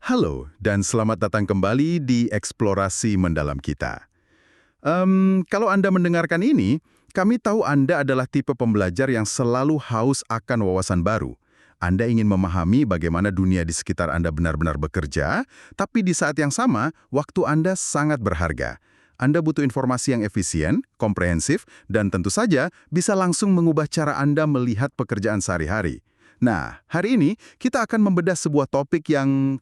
Halo, dan selamat datang kembali di eksplorasi mendalam kita. Kalau Anda mendengarkan ini, kami tahu Anda adalah tipe pembelajar yang selalu haus akan wawasan baru. Anda ingin memahami bagaimana dunia di sekitar Anda benar-benar bekerja, tapi di saat yang sama, waktu Anda sangat berharga. Anda butuh informasi yang efisien, komprehensif, dan tentu saja bisa langsung mengubah cara Anda melihat pekerjaan sehari-hari. Nah, hari ini kita akan membedah sebuah topik yang,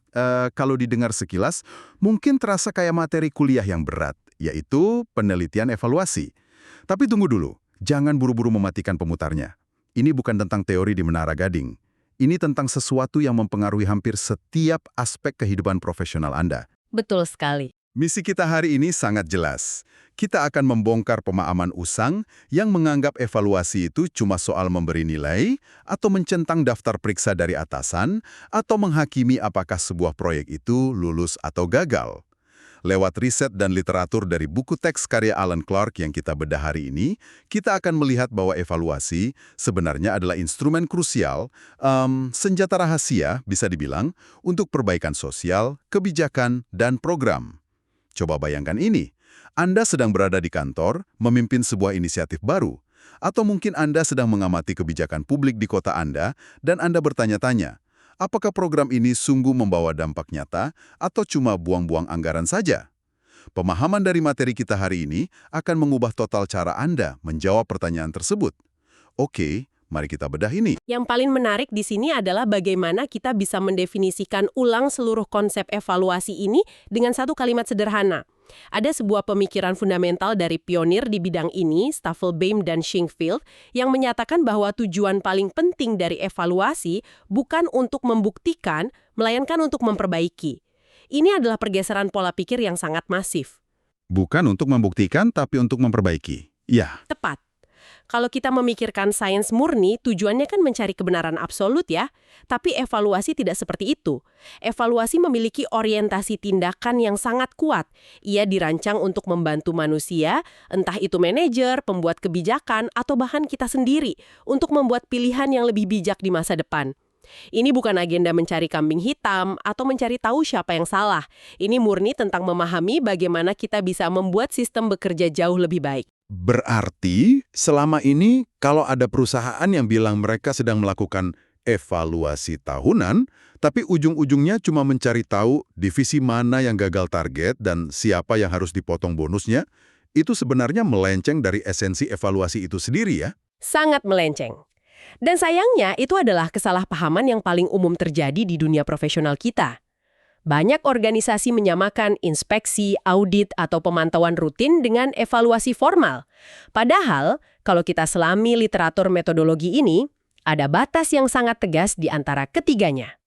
kalau didengar sekilas, mungkin terasa kayak materi kuliah yang berat, yaitu penelitian evaluasi. Tapi tunggu dulu, jangan buru-buru mematikan pemutarnya. Ini bukan tentang teori di Menara Gading. Ini tentang sesuatu yang mempengaruhi hampir setiap aspek kehidupan profesional Anda. Betul sekali. Misi kita hari ini sangat jelas. Kita akan membongkar pemahaman usang yang menganggap evaluasi itu cuma soal memberi nilai, atau mencentang daftar periksa dari atasan, atau menghakimi apakah sebuah proyek itu lulus atau gagal. Lewat riset dan literatur dari buku teks karya Alan Clark yang kita bedah hari ini, kita akan melihat bahwa evaluasi sebenarnya adalah instrumen krusial, senjata rahasia bisa dibilang, untuk perbaikan sosial, kebijakan, dan program. Coba bayangkan ini, Anda sedang berada di kantor, memimpin sebuah inisiatif baru, atau mungkin Anda sedang mengamati kebijakan publik di kota Anda, dan Anda bertanya-tanya, apakah program ini sungguh membawa dampak nyata, atau cuma buang-buang anggaran saja? Pemahaman dari materi kita hari ini akan mengubah total cara Anda menjawab pertanyaan tersebut. Oke, mari kita bedah ini. Yang paling menarik di sini adalah bagaimana kita bisa mendefinisikan ulang seluruh konsep evaluasi ini dengan satu kalimat sederhana. Ada sebuah pemikiran fundamental dari pionir di bidang ini, Staffelbeam dan Shingfield, yang menyatakan bahwa tujuan paling penting dari evaluasi bukan untuk membuktikan, melainkan untuk memperbaiki. Ini adalah pergeseran pola pikir yang sangat masif. Bukan untuk membuktikan, tapi untuk memperbaiki. Ya. Tepat. Kalau kita memikirkan sains murni, tujuannya kan mencari kebenaran absolut ya. Tapi evaluasi tidak seperti itu. Evaluasi memiliki orientasi tindakan yang sangat kuat. Ia dirancang untuk membantu manusia, entah itu manajer, pembuat kebijakan, atau bahkan kita sendiri, untuk membuat pilihan yang lebih bijak di masa depan. Ini bukan agenda mencari kambing hitam atau mencari tahu siapa yang salah. Ini murni tentang memahami bagaimana kita bisa membuat sistem bekerja jauh lebih baik. Berarti, selama ini kalau ada perusahaan yang bilang mereka sedang melakukan evaluasi tahunan, tapi ujung-ujungnya cuma mencari tahu divisi mana yang gagal target dan siapa yang harus dipotong bonusnya, itu sebenarnya melenceng dari esensi evaluasi itu sendiri ya? Sangat melenceng. Dan sayangnya itu adalah kesalahpahaman yang paling umum terjadi di dunia profesional kita. Banyak organisasi menyamakan inspeksi, audit, atau pemantauan rutin dengan evaluasi formal. Padahal, kalau kita selami literatur metodologi ini, ada batas yang sangat tegas di antara ketiganya.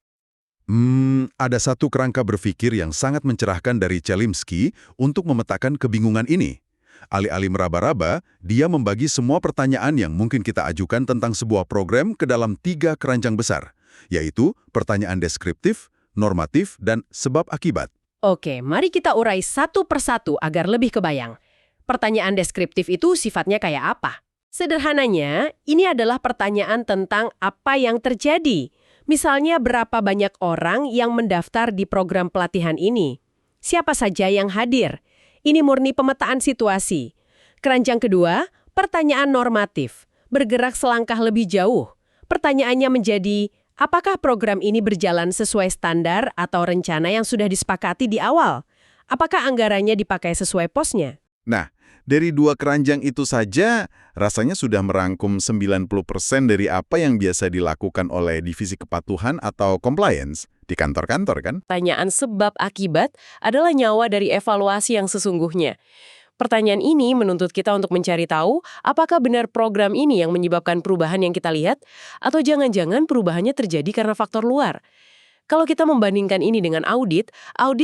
Ada satu kerangka berpikir yang sangat mencerahkan dari Chelmsky untuk memetakan kebingungan ini. Alih-alih meraba-raba, dia membagi semua pertanyaan yang mungkin kita ajukan tentang sebuah program ke dalam 3 keranjang besar, yaitu pertanyaan deskriptif, normatif, dan sebab akibat. Oke, mari kita urai satu persatu agar lebih kebayang. Pertanyaan deskriptif itu sifatnya kayak apa? Sederhananya, ini adalah pertanyaan tentang apa yang terjadi. Misalnya, berapa banyak orang yang mendaftar di program pelatihan ini? Siapa saja yang hadir? Ini murni pemetaan situasi. Keranjang kedua, pertanyaan normatif. Bergerak selangkah lebih jauh. Pertanyaannya menjadi, apakah program ini berjalan sesuai standar atau rencana yang sudah disepakati di awal? Apakah anggarannya dipakai sesuai posnya? Nah, dari 2 keranjang itu saja, rasanya sudah merangkum 90% dari apa yang biasa dilakukan oleh divisi kepatuhan atau compliance di kantor-kantor kan? Pertanyaan sebab akibat adalah nyawa dari evaluasi yang sesungguhnya. Pertanyaan ini menuntut kita untuk mencari tahu apakah benar program ini yang menyebabkan perubahan yang kita lihat, atau jangan-jangan perubahannya terjadi karena faktor luar. Kalau kita membandingkan ini dengan audit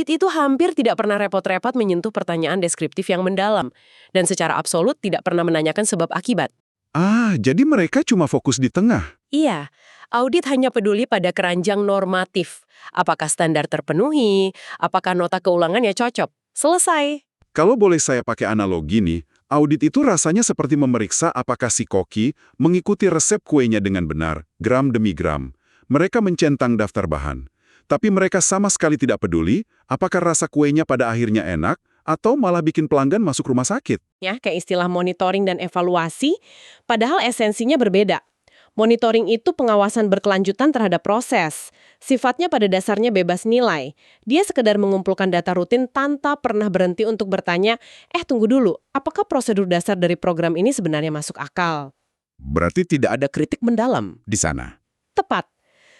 itu hampir tidak pernah repot-repot menyentuh pertanyaan deskriptif yang mendalam, dan secara absolut tidak pernah menanyakan sebab akibat. Jadi mereka cuma fokus di tengah. Iya, audit hanya peduli pada keranjang normatif. Apakah standar terpenuhi, apakah nota keulangannya cocok. Selesai. Kalau boleh saya pakai analogi nih, audit itu rasanya seperti memeriksa apakah si koki mengikuti resep kuenya dengan benar, gram demi gram. Mereka mencentang daftar bahan. Tapi mereka sama sekali tidak peduli apakah rasa kuenya pada akhirnya enak atau malah bikin pelanggan masuk rumah sakit. Ya, kayak istilah monitoring dan evaluasi, padahal esensinya berbeda. Monitoring itu pengawasan berkelanjutan terhadap proses. Sifatnya pada dasarnya bebas nilai. Dia sekedar mengumpulkan data rutin tanpa pernah berhenti untuk bertanya, tunggu dulu, apakah prosedur dasar dari program ini sebenarnya masuk akal? Berarti tidak ada Ada kritik mendalam. di sana. Tepat.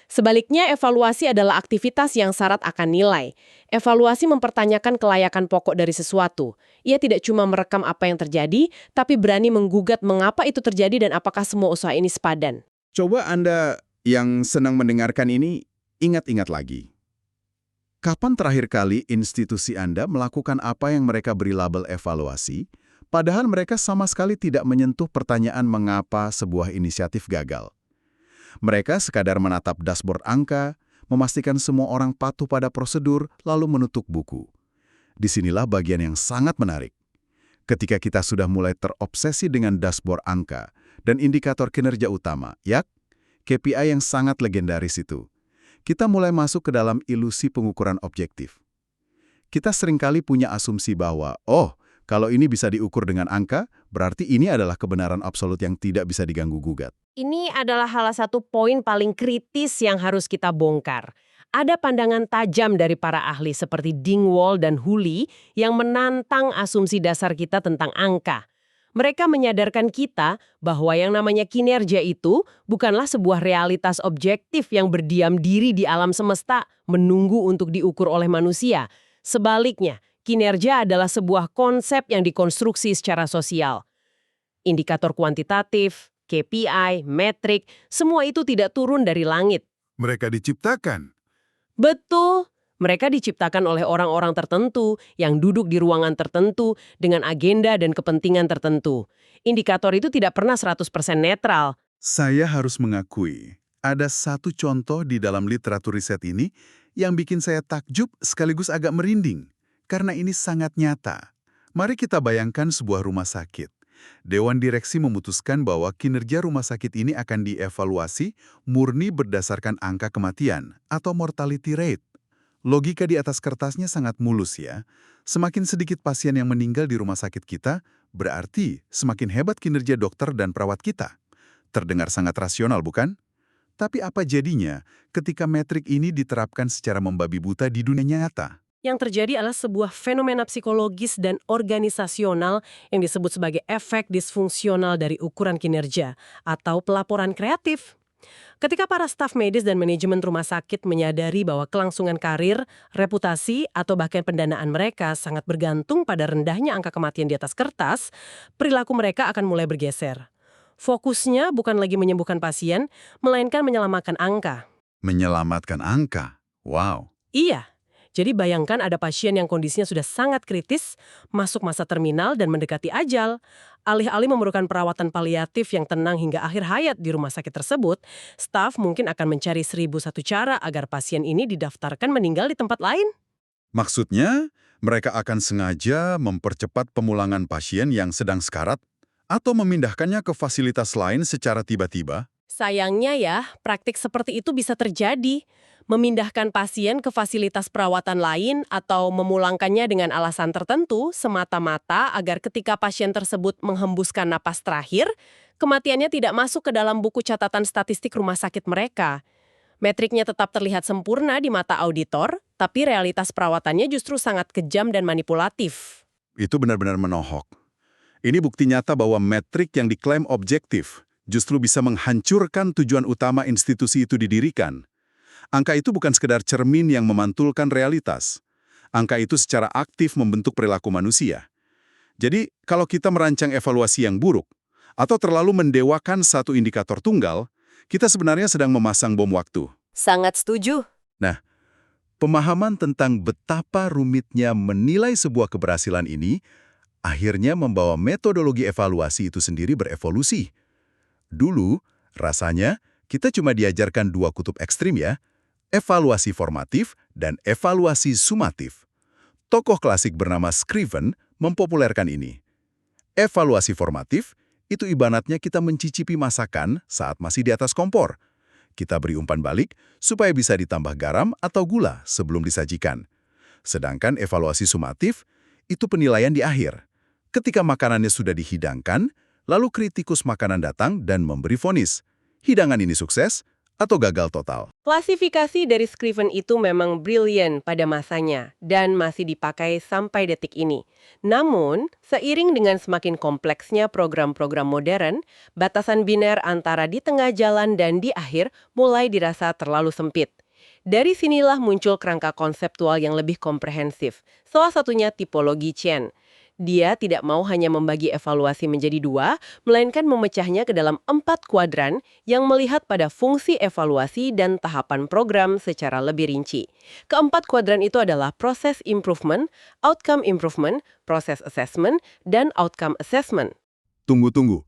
Sebaliknya, evaluasi adalah aktivitas yang syarat akan nilai. Evaluasi mempertanyakan kelayakan pokok dari sesuatu. Ia tidak cuma merekam apa yang terjadi, tapi berani menggugat mengapa itu terjadi dan apakah semua usaha ini sepadan. Coba Anda yang senang mendengarkan ini, ingat-ingat lagi. Kapan terakhir kali institusi Anda melakukan apa yang mereka beri label evaluasi, padahal mereka sama sekali tidak menyentuh pertanyaan mengapa sebuah inisiatif gagal? Mereka sekadar menatap dashboard angka, memastikan semua orang patuh pada prosedur, lalu menutup buku. Disinilah bagian yang sangat menarik. Ketika kita sudah mulai terobsesi dengan dashboard angka dan indikator kinerja utama, KPI yang sangat legendaris itu, kita mulai masuk ke dalam ilusi pengukuran objektif. Kita seringkali punya asumsi bahwa, kalau ini bisa diukur dengan angka, berarti ini adalah kebenaran absolut yang tidak bisa diganggu-gugat. Ini adalah salah satu poin paling kritis yang harus kita bongkar. Ada pandangan tajam dari para ahli seperti Dingwall dan Hooley yang menantang asumsi dasar kita tentang angka. Mereka menyadarkan kita bahwa yang namanya kinerja itu bukanlah sebuah realitas objektif yang berdiam diri di alam semesta menunggu untuk diukur oleh manusia. Sebaliknya, kinerja adalah sebuah konsep yang dikonstruksi secara sosial. Indikator kuantitatif, KPI, metrik, semua itu tidak turun dari langit. Mereka diciptakan. Betul, mereka diciptakan oleh orang-orang tertentu yang duduk di ruangan tertentu dengan agenda dan kepentingan tertentu. Indikator itu tidak pernah 100% netral. Saya harus mengakui, ada satu contoh di dalam literatur riset ini yang bikin saya takjub sekaligus agak merinding. Karena ini sangat nyata. Mari kita bayangkan sebuah rumah sakit. Dewan direksi memutuskan bahwa kinerja rumah sakit ini akan dievaluasi murni berdasarkan angka kematian atau mortality rate. Logika di atas kertasnya sangat mulus ya. Semakin sedikit pasien yang meninggal di rumah sakit kita, berarti semakin hebat kinerja dokter dan perawat kita. Terdengar sangat rasional, bukan? Tapi apa jadinya ketika metrik ini diterapkan secara membabi buta di dunia nyata? Yang terjadi adalah sebuah fenomena psikologis dan organisasional yang disebut sebagai efek disfungsional dari ukuran kinerja atau pelaporan kreatif. Ketika para staf medis dan manajemen rumah sakit menyadari bahwa kelangsungan karir, reputasi, atau bahkan pendanaan mereka sangat bergantung pada rendahnya angka kematian di atas kertas, perilaku mereka akan mulai bergeser. Fokusnya bukan lagi menyembuhkan pasien, melainkan menyelamatkan angka. Menyelamatkan angka? Wow. Iya. Jadi bayangkan ada pasien yang kondisinya sudah sangat kritis, masuk masa terminal dan mendekati ajal. Alih-alih memerlukan perawatan paliatif yang tenang hingga akhir hayat di rumah sakit tersebut, staf mungkin akan mencari 1001 cara agar pasien ini didaftarkan meninggal di tempat lain. Maksudnya, mereka akan sengaja mempercepat pemulangan pasien yang sedang sekarat atau memindahkannya ke fasilitas lain secara tiba-tiba? Sayangnya ya, praktik seperti itu bisa terjadi. Memindahkan pasien ke fasilitas perawatan lain atau memulangkannya dengan alasan tertentu semata-mata agar ketika pasien tersebut menghembuskan napas terakhir, kematiannya tidak masuk ke dalam buku catatan statistik rumah sakit mereka. Metriknya tetap terlihat sempurna di mata auditor, tapi realitas perawatannya justru sangat kejam dan manipulatif. Itu benar-benar menohok. Ini bukti nyata bahwa metrik yang diklaim objektif justru bisa menghancurkan tujuan utama institusi itu didirikan. Angka itu bukan sekedar cermin yang memantulkan realitas. Angka itu secara aktif membentuk perilaku manusia. Jadi, kalau kita merancang evaluasi yang buruk, atau terlalu mendewakan satu indikator tunggal, kita sebenarnya sedang memasang bom waktu. Sangat setuju. Nah, pemahaman tentang betapa rumitnya menilai sebuah keberhasilan ini akhirnya membawa metodologi evaluasi itu sendiri berevolusi. Dulu, rasanya kita cuma diajarkan dua kutub ekstrim ya, evaluasi formatif dan evaluasi sumatif. Tokoh klasik bernama Scriven mempopulerkan ini. Evaluasi formatif itu ibaratnya kita mencicipi masakan saat masih di atas kompor. Kita beri umpan balik supaya bisa ditambah garam atau gula sebelum disajikan. Sedangkan evaluasi sumatif itu penilaian di akhir. Ketika makanannya sudah dihidangkan, lalu kritikus makanan datang dan memberi vonis. Hidangan ini sukses atau gagal total. Klasifikasi dari Scriven itu memang brilian pada masanya dan masih dipakai sampai detik ini. Namun, seiring dengan semakin kompleksnya program-program modern, batasan biner antara di tengah jalan dan di akhir mulai dirasa terlalu sempit. Dari sinilah muncul kerangka konseptual yang lebih komprehensif, salah satunya tipologi Chen. Dia tidak mau hanya membagi evaluasi menjadi 2, melainkan memecahnya ke dalam 4 kuadran yang melihat pada fungsi evaluasi dan tahapan program secara lebih rinci. Keempat kuadran itu adalah proses improvement, outcome improvement, proses assessment, dan outcome assessment. Tunggu.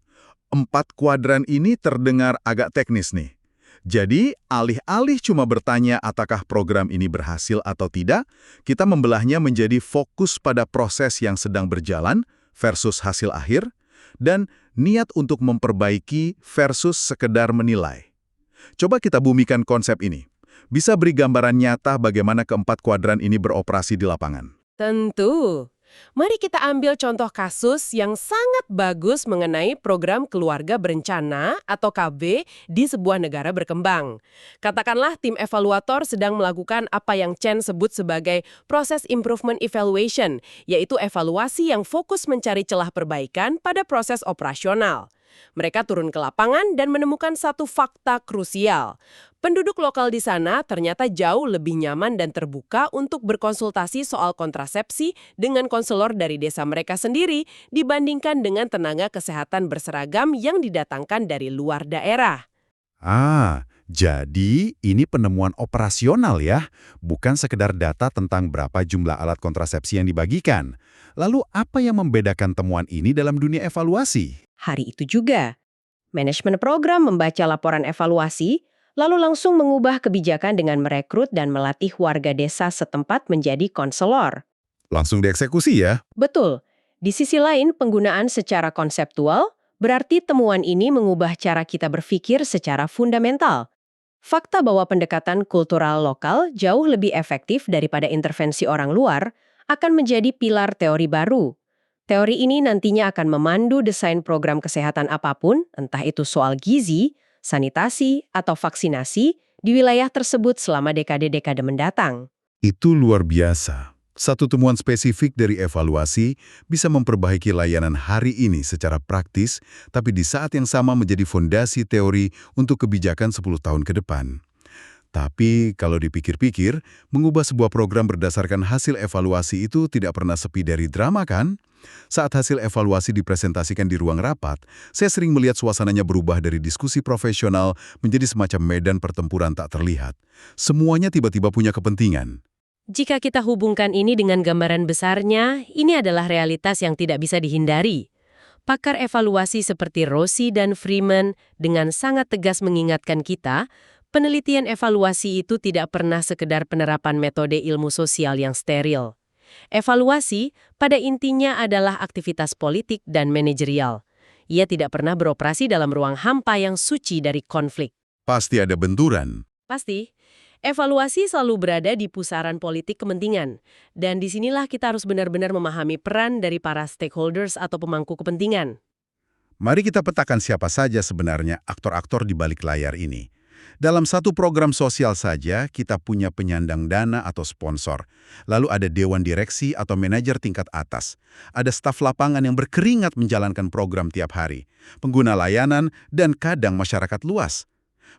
4 kuadran ini terdengar agak teknis nih. Jadi, alih-alih cuma bertanya apakah program ini berhasil atau tidak, kita membelahnya menjadi fokus pada proses yang sedang berjalan versus hasil akhir, dan niat untuk memperbaiki versus sekedar menilai. Coba kita bumikan konsep ini. Bisa beri gambaran nyata bagaimana keempat kuadran ini beroperasi di lapangan? Tentu. Mari kita ambil contoh kasus yang sangat bagus mengenai program keluarga berencana atau KB di sebuah negara berkembang. Katakanlah tim evaluator sedang melakukan apa yang Chen sebut sebagai proses improvement evaluation, yaitu evaluasi yang fokus mencari celah perbaikan pada proses operasional. Mereka turun ke lapangan dan menemukan satu fakta krusial. Penduduk lokal di sana ternyata jauh lebih nyaman dan terbuka untuk berkonsultasi soal kontrasepsi dengan konselor dari desa mereka sendiri dibandingkan dengan tenaga kesehatan berseragam yang didatangkan dari luar daerah. Jadi ini penemuan operasional ya, bukan sekedar data tentang berapa jumlah alat kontrasepsi yang dibagikan. Lalu apa yang membedakan temuan ini dalam dunia evaluasi? Hari itu juga, manajemen program membaca laporan evaluasi, lalu langsung mengubah kebijakan dengan merekrut dan melatih warga desa setempat menjadi konselor. Langsung dieksekusi ya? Betul. Di sisi lain, penggunaan secara konseptual berarti temuan ini mengubah cara kita berpikir secara fundamental. Fakta bahwa pendekatan kultural lokal jauh lebih efektif daripada intervensi orang luar akan menjadi pilar teori baru. Teori ini nantinya akan memandu desain program kesehatan apapun, entah itu soal gizi, sanitasi, atau vaksinasi, di wilayah tersebut selama dekade-dekade mendatang. Itu luar biasa. Satu temuan spesifik dari evaluasi bisa memperbaiki layanan hari ini secara praktis, tapi di saat yang sama menjadi fondasi teori untuk kebijakan 10 tahun ke depan. Tapi kalau dipikir-pikir, mengubah sebuah program berdasarkan hasil evaluasi itu tidak pernah sepi dari drama kan? Saat hasil evaluasi dipresentasikan di ruang rapat, saya sering melihat suasananya berubah dari diskusi profesional menjadi semacam medan pertempuran tak terlihat. Semuanya tiba-tiba punya kepentingan. Jika kita hubungkan ini dengan gambaran besarnya, ini adalah realitas yang tidak bisa dihindari. Pakar evaluasi seperti Rossi dan Freeman dengan sangat tegas mengingatkan kita, penelitian evaluasi itu tidak pernah sekedar penerapan metode ilmu sosial yang steril. Evaluasi pada intinya adalah aktivitas politik dan manajerial. Ia tidak pernah beroperasi dalam ruang hampa yang suci dari konflik. Pasti ada benturan. Pasti. Evaluasi selalu berada di pusaran politik kepentingan. Dan disinilah kita harus benar-benar memahami peran dari para stakeholders atau pemangku kepentingan. Mari kita petakan siapa saja sebenarnya aktor-aktor di balik layar ini. Dalam satu program sosial saja, kita punya penyandang dana atau sponsor. Lalu ada dewan direksi atau manajer tingkat atas. Ada staf lapangan yang berkeringat menjalankan program tiap hari. Pengguna layanan, dan kadang masyarakat luas.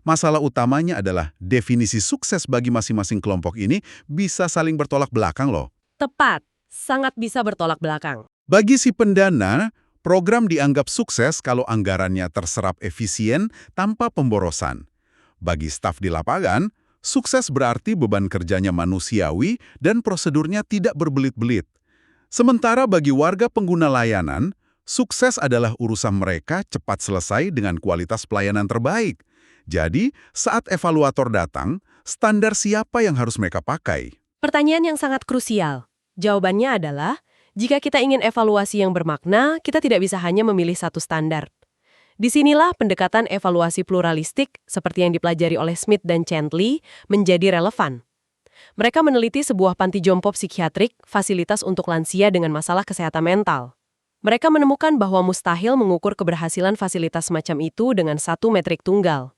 Masalah utamanya adalah definisi sukses bagi masing-masing kelompok ini bisa saling bertolak belakang loh. Tepat, sangat bisa bertolak belakang. Bagi si pendana, program dianggap sukses kalau anggarannya terserap efisien tanpa pemborosan. Bagi staf di lapangan, sukses berarti beban kerjanya manusiawi dan prosedurnya tidak berbelit-belit. Sementara bagi warga pengguna layanan, sukses adalah urusan mereka cepat selesai dengan kualitas pelayanan terbaik. Jadi, saat evaluator datang, standar siapa yang harus mereka pakai? Pertanyaan yang sangat krusial. Jawabannya adalah, jika kita ingin evaluasi yang bermakna, kita tidak bisa hanya memilih satu standar. Disinilah pendekatan evaluasi pluralistik seperti yang dipelajari oleh Smith dan Chantley menjadi relevan. Mereka meneliti sebuah panti jompo psikiatrik, fasilitas untuk lansia dengan masalah kesehatan mental. Mereka menemukan bahwa mustahil mengukur keberhasilan fasilitas semacam itu dengan satu metrik tunggal.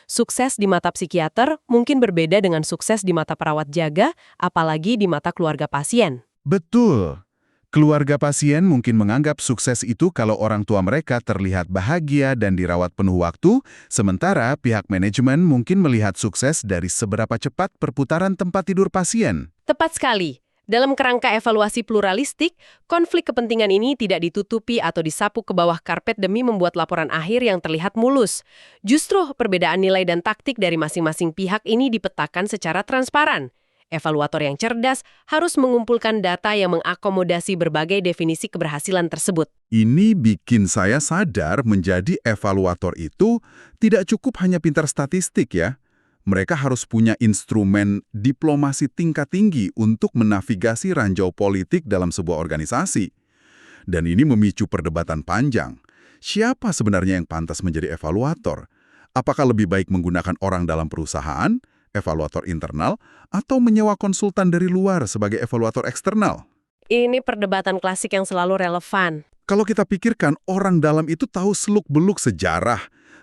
Sukses di mata psikiater mungkin berbeda dengan sukses di mata perawat jaga, apalagi di mata keluarga pasien. Betul. Keluarga pasien mungkin menganggap sukses itu kalau orang tua mereka terlihat bahagia dan dirawat penuh waktu, sementara pihak manajemen mungkin melihat sukses dari seberapa cepat perputaran tempat tidur pasien. Tepat sekali. Dalam kerangka evaluasi pluralistik, konflik kepentingan ini tidak ditutupi atau disapu ke bawah karpet demi membuat laporan akhir yang terlihat mulus. Justru perbedaan nilai dan taktik dari masing-masing pihak ini dipetakan secara transparan. Evaluator yang cerdas harus mengumpulkan data yang mengakomodasi berbagai definisi keberhasilan tersebut. Ini bikin saya sadar menjadi evaluator itu tidak cukup hanya pintar statistik ya. Mereka harus punya instrumen diplomasi tingkat tinggi untuk menavigasi ranjau politik dalam sebuah organisasi. Dan ini memicu perdebatan panjang. Siapa sebenarnya yang pantas menjadi evaluator? Apakah lebih baik menggunakan orang dalam perusahaan, evaluator internal, atau menyewa konsultan dari luar sebagai evaluator eksternal? Ini perdebatan klasik yang selalu relevan. Kalau kita pikirkan, orang dalam itu tahu seluk-beluk sejarah,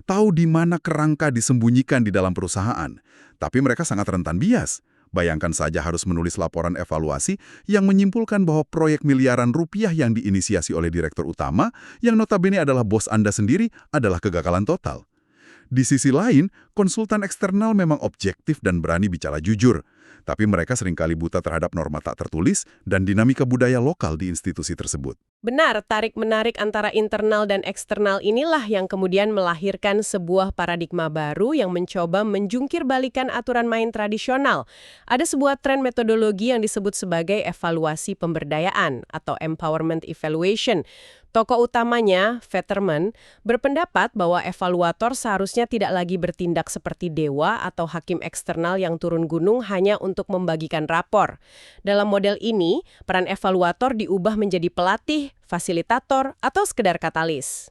tahu di mana kerangka disembunyikan di dalam perusahaan. Tapi mereka sangat rentan bias. Bayangkan saja harus menulis laporan evaluasi yang menyimpulkan bahwa proyek miliaran rupiah yang diinisiasi oleh direktur utama, yang notabene adalah bos Anda sendiri, adalah kegagalan total. Di sisi lain, konsultan eksternal memang objektif dan berani bicara jujur. Tapi mereka seringkali buta terhadap norma tak tertulis dan dinamika budaya lokal di institusi tersebut. Benar, tarik-menarik antara internal dan eksternal inilah yang kemudian melahirkan sebuah paradigma baru yang mencoba menjungkir balikan aturan main tradisional. Ada sebuah tren metodologi yang disebut sebagai evaluasi pemberdayaan atau empowerment evaluation. Tokoh utamanya, Fetterman, berpendapat bahwa evaluator seharusnya tidak lagi bertindak seperti dewa atau hakim eksternal yang turun gunung hanya untuk membagikan rapor. Dalam model ini, peran evaluator diubah menjadi pelatih, fasilitator, atau sekedar katalis.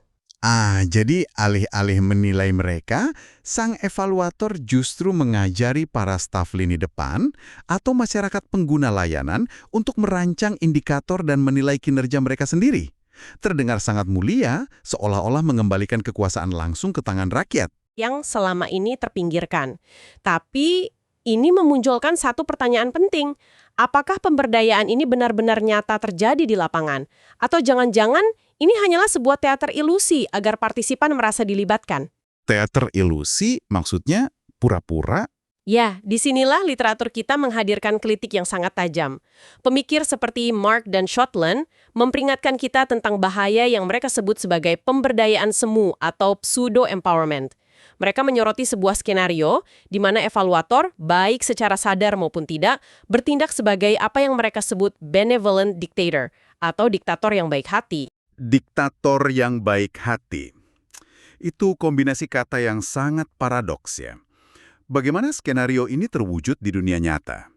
Jadi alih-alih menilai mereka, sang evaluator justru mengajari para staf lini depan atau masyarakat pengguna layanan untuk merancang indikator dan menilai kinerja mereka sendiri. Terdengar sangat mulia, seolah-olah mengembalikan kekuasaan langsung ke tangan rakyat. Yang selama ini terpinggirkan. Tapi ini memunculkan satu pertanyaan penting. Apakah pemberdayaan ini benar-benar nyata terjadi di lapangan? Atau jangan-jangan ini hanyalah sebuah teater ilusi agar partisipan merasa dilibatkan? Teater ilusi maksudnya pura-pura? Ya, disinilah literatur kita menghadirkan kritik yang sangat tajam. Pemikir seperti Mark dan Shotland memperingatkan kita tentang bahaya yang mereka sebut sebagai pemberdayaan semu atau pseudo-empowerment. Mereka menyoroti sebuah skenario di mana evaluator, baik secara sadar maupun tidak, bertindak sebagai apa yang mereka sebut benevolent dictator atau diktator yang baik hati. Diktator yang baik hati. Itu kombinasi kata yang sangat paradoks ya. Bagaimana skenario ini terwujud di dunia nyata?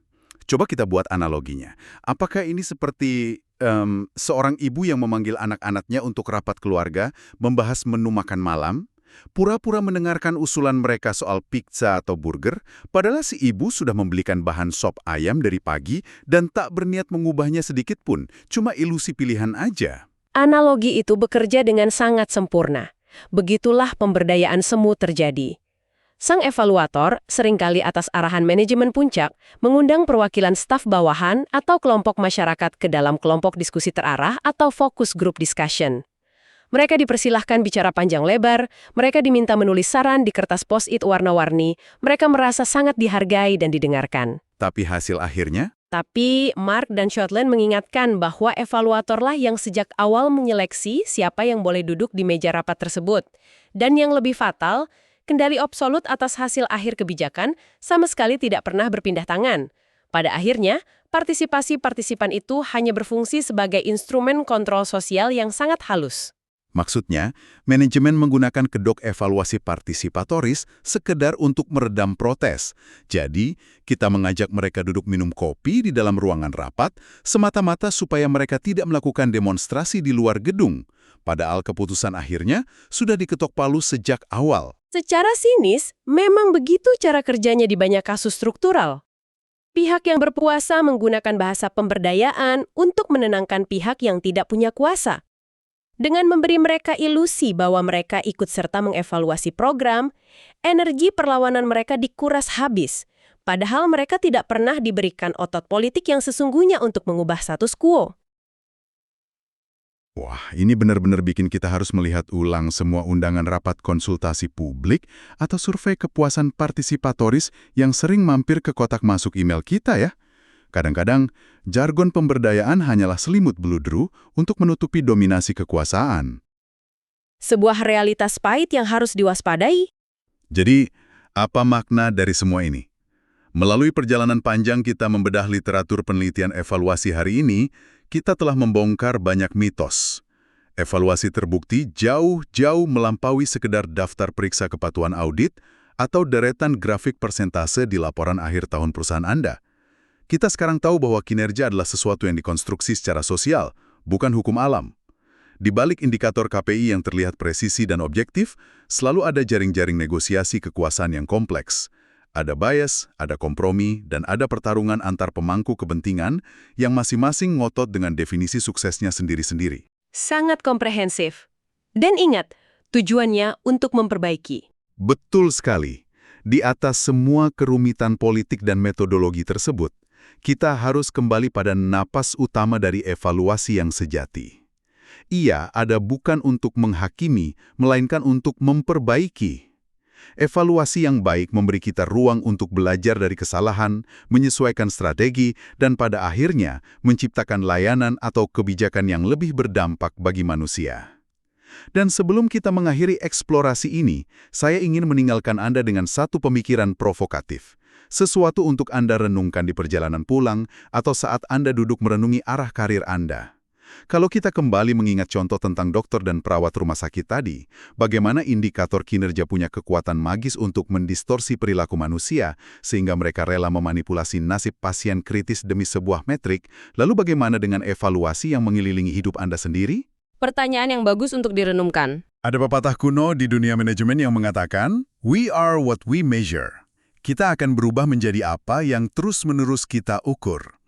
Coba kita buat analoginya. Apakah ini seperti seorang ibu yang memanggil anak-anaknya untuk rapat keluarga, membahas menu makan malam, pura-pura mendengarkan usulan mereka soal pizza atau burger, padahal si ibu sudah membelikan bahan sop ayam dari pagi dan tak berniat mengubahnya sedikit pun, cuma ilusi pilihan aja. Analogi itu bekerja dengan sangat sempurna. Begitulah pemberdayaan semu terjadi. Sang evaluator, seringkali atas arahan manajemen puncak, mengundang perwakilan staf bawahan atau kelompok masyarakat ke dalam kelompok diskusi terarah atau focus group discussion. Mereka dipersilahkan bicara panjang lebar, mereka diminta menulis saran di kertas post-it warna-warni, mereka merasa sangat dihargai dan didengarkan. Tapi hasil akhirnya? Tapi Mark dan Shotland mengingatkan bahwa evaluatorlah yang sejak awal menyeleksi siapa yang boleh duduk di meja rapat tersebut. Dan yang lebih fatal, kendali absolut atas hasil akhir kebijakan sama sekali tidak pernah berpindah tangan. Pada akhirnya, partisipasi partisipan itu hanya berfungsi sebagai instrumen kontrol sosial yang sangat halus. Maksudnya, manajemen menggunakan kedok evaluasi partisipatoris sekedar untuk meredam protes. Jadi, kita mengajak mereka duduk minum kopi di dalam ruangan rapat, semata-mata supaya mereka tidak melakukan demonstrasi di luar gedung. Padahal keputusan akhirnya sudah diketok palu sejak awal. Secara sinis, memang begitu cara kerjanya di banyak kasus struktural. Pihak yang berkuasa menggunakan bahasa pemberdayaan untuk menenangkan pihak yang tidak punya kuasa. Dengan memberi mereka ilusi bahwa mereka ikut serta mengevaluasi program, energi perlawanan mereka dikuras habis, padahal mereka tidak pernah diberikan otot politik yang sesungguhnya untuk mengubah status quo. Wah, ini benar-benar bikin kita harus melihat ulang semua undangan rapat konsultasi publik atau survei kepuasan partisipatoris yang sering mampir ke kotak masuk email kita ya. Kadang-kadang, jargon pemberdayaan hanyalah selimut beludru untuk menutupi dominasi kekuasaan. Sebuah realitas pahit yang harus diwaspadai. Jadi, apa makna dari semua ini? Melalui perjalanan panjang kita membedah literatur penelitian evaluasi hari ini, kita telah membongkar banyak mitos. Evaluasi terbukti jauh-jauh melampaui sekedar daftar periksa kepatuhan audit atau deretan grafik persentase di laporan akhir tahun perusahaan Anda. Kita sekarang tahu bahwa kinerja adalah sesuatu yang dikonstruksi secara sosial, bukan hukum alam. Di balik indikator KPI yang terlihat presisi dan objektif, selalu ada jaring-jaring negosiasi kekuasaan yang kompleks. Ada bias, ada kompromi, dan ada pertarungan antar pemangku kepentingan yang masing-masing ngotot dengan definisi suksesnya sendiri-sendiri. Sangat komprehensif. Dan ingat, tujuannya untuk memperbaiki. Betul sekali. Di atas semua kerumitan politik dan metodologi tersebut, kita harus kembali pada napas utama dari evaluasi yang sejati. Ia ada bukan untuk menghakimi, melainkan untuk memperbaiki. Evaluasi yang baik memberi kita ruang untuk belajar dari kesalahan, menyesuaikan strategi, dan pada akhirnya menciptakan layanan atau kebijakan yang lebih berdampak bagi manusia. Dan sebelum kita mengakhiri eksplorasi ini, saya ingin meninggalkan Anda dengan satu pemikiran provokatif. Sesuatu untuk Anda renungkan di perjalanan pulang atau saat Anda duduk merenungi arah karir Anda. Kalau kita kembali mengingat contoh tentang dokter dan perawat rumah sakit tadi, bagaimana indikator kinerja punya kekuatan magis untuk mendistorsi perilaku manusia, sehingga mereka rela memanipulasi nasib pasien kritis demi sebuah metrik, lalu bagaimana dengan evaluasi yang mengelilingi hidup Anda sendiri? Pertanyaan yang bagus untuk direnungkan. Ada pepatah kuno di dunia manajemen yang mengatakan, "We are what we measure." Kita akan berubah menjadi apa yang terus-menerus kita ukur.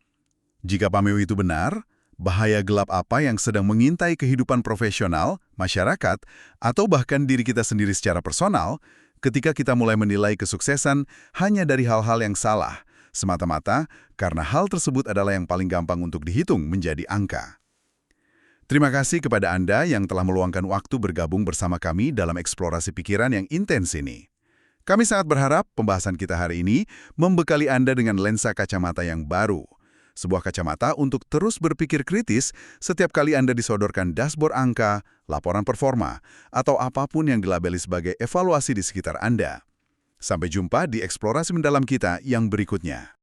Jika pameo itu benar, bahaya gelap apa yang sedang mengintai kehidupan profesional, masyarakat, atau bahkan diri kita sendiri secara personal, ketika kita mulai menilai kesuksesan hanya dari hal-hal yang salah, semata-mata karena hal tersebut adalah yang paling gampang untuk dihitung menjadi angka. Terima kasih kepada Anda yang telah meluangkan waktu bergabung bersama kami dalam eksplorasi pikiran yang intens ini. Kami sangat berharap pembahasan kita hari ini membekali Anda dengan lensa kacamata yang baru. Sebuah kacamata untuk terus berpikir kritis setiap kali Anda disodorkan dashboard angka, laporan performa, atau apapun yang dilabeli sebagai evaluasi di sekitar Anda. Sampai jumpa di eksplorasi mendalam kita yang berikutnya.